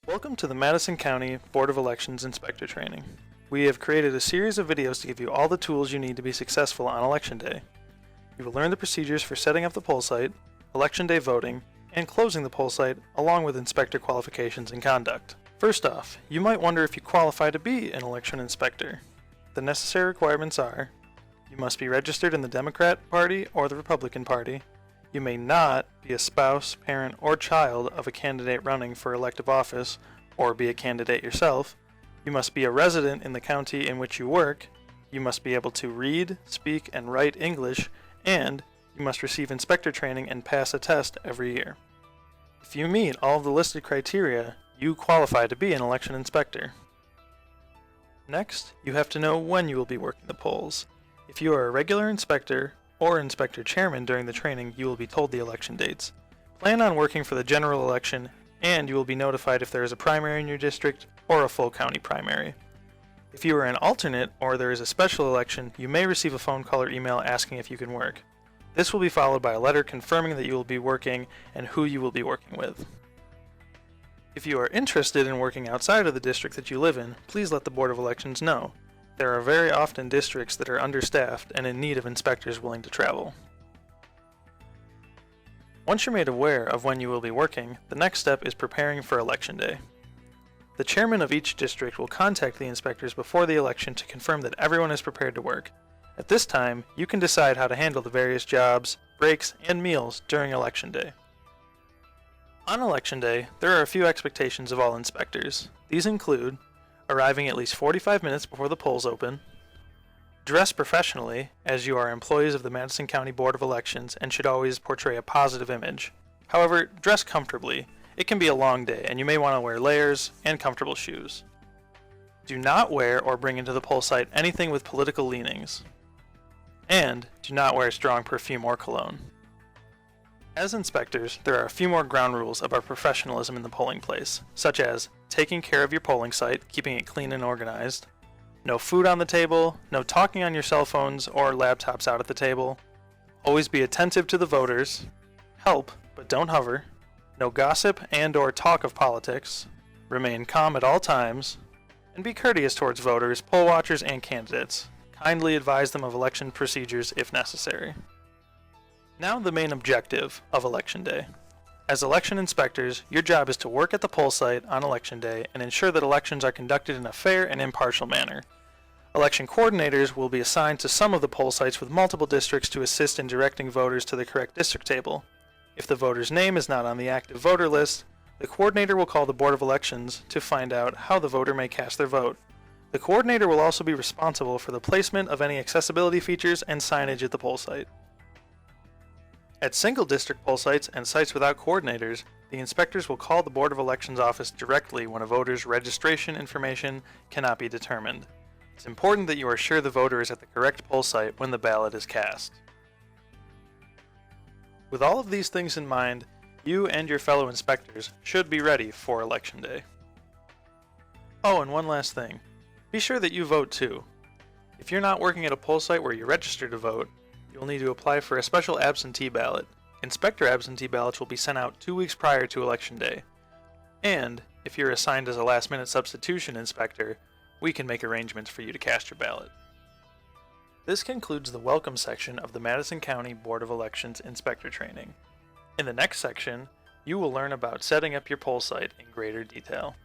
Welcome to the Madison County Board of Elections Inspector Training. We have created a series of videos to give you all the tools you need to be successful on Election Day. You will learn the procedures for setting up the poll site, Election Day voting, and closing the poll site, along with inspector qualifications and conduct. First off, you might wonder if you qualify to be an election inspector. The necessary requirements are: you must be registered in the Democrat Party or the Republican Party. You may not be a spouse, parent, or child of a candidate running for elective office, or be a candidate yourself. You must be a resident in the county in which you work. You must be able to read, speak, and write English, and you must receive inspector training and pass a test every year. If you meet all of the listed criteria, you qualify to be an election inspector. Next, you have to know when you will be working the polls. If you are a regular inspector or inspector chairman during the training, you will be told the election dates. Plan on working for the general election, and you will be notified if there is a primary in your district or a full county primary. If you are an alternate or there is a special election, you may receive a phone call or email asking if you can work. This will be followed by a letter confirming that you will be working and who you will be working with. If you are interested in working outside of the district that you live in, please let the Board of Elections know. There are very often districts that are understaffed and in need of inspectors willing to travel. Once you're made aware of when you will be working, the next step is preparing for Election Day. The chairman of each district will contact the inspectors before the election to confirm that everyone is prepared to work. At this time, you can decide how to handle the various jobs, breaks, and meals during Election Day. On Election Day, there are a few expectations of all inspectors. These include arriving at least 45 minutes before the polls open, dress professionally, as you are employees of the Madison County Board of Elections and should always portray a positive image. However, dress comfortably. It can be a long day, and you may want to wear layers and comfortable shoes. Do not wear or bring into the poll site anything with political leanings. And do not wear strong perfume or cologne. As inspectors, there are a few more ground rules about professionalism in the polling place, such as taking care of your polling site, keeping it clean and organized, no food on the table, no talking on your cell phones or laptops out at the table, always be attentive to the voters, help but don't hover, no gossip and or talk of politics, remain calm at all times, and be courteous towards voters, poll watchers, and candidates. Kindly advise them of election procedures if necessary. Now the main objective of Election Day. As election inspectors, your job is to work at the poll site on Election Day and ensure that elections are conducted in a fair and impartial manner. Election coordinators will be assigned to some of the poll sites with multiple districts to assist in directing voters to the correct district table. If the voter's name is not on the active voter list, the coordinator will call the Board of Elections to find out how the voter may cast their vote. The coordinator will also be responsible for the placement of any accessibility features and signage at the poll site. At single district poll sites and sites without coordinators, the inspectors will call the Board of Elections office directly when a voter's registration information cannot be determined. It's important that you are sure the voter is at the correct poll site when the ballot is cast. With all of these things in mind, you and your fellow inspectors should be ready for Election Day. Oh, and one last thing. Be sure that you vote too. If you're not working at a poll site where you register to vote, you'll need to apply for a special absentee ballot. Inspector absentee ballots will be sent out 2 weeks prior to Election Day. And if you're assigned as a last-minute substitution inspector, we can make arrangements for you to cast your ballot. This concludes the welcome section of the Madison County Board of Elections Inspector Training. In the next section, you will learn about setting up your poll site in greater detail.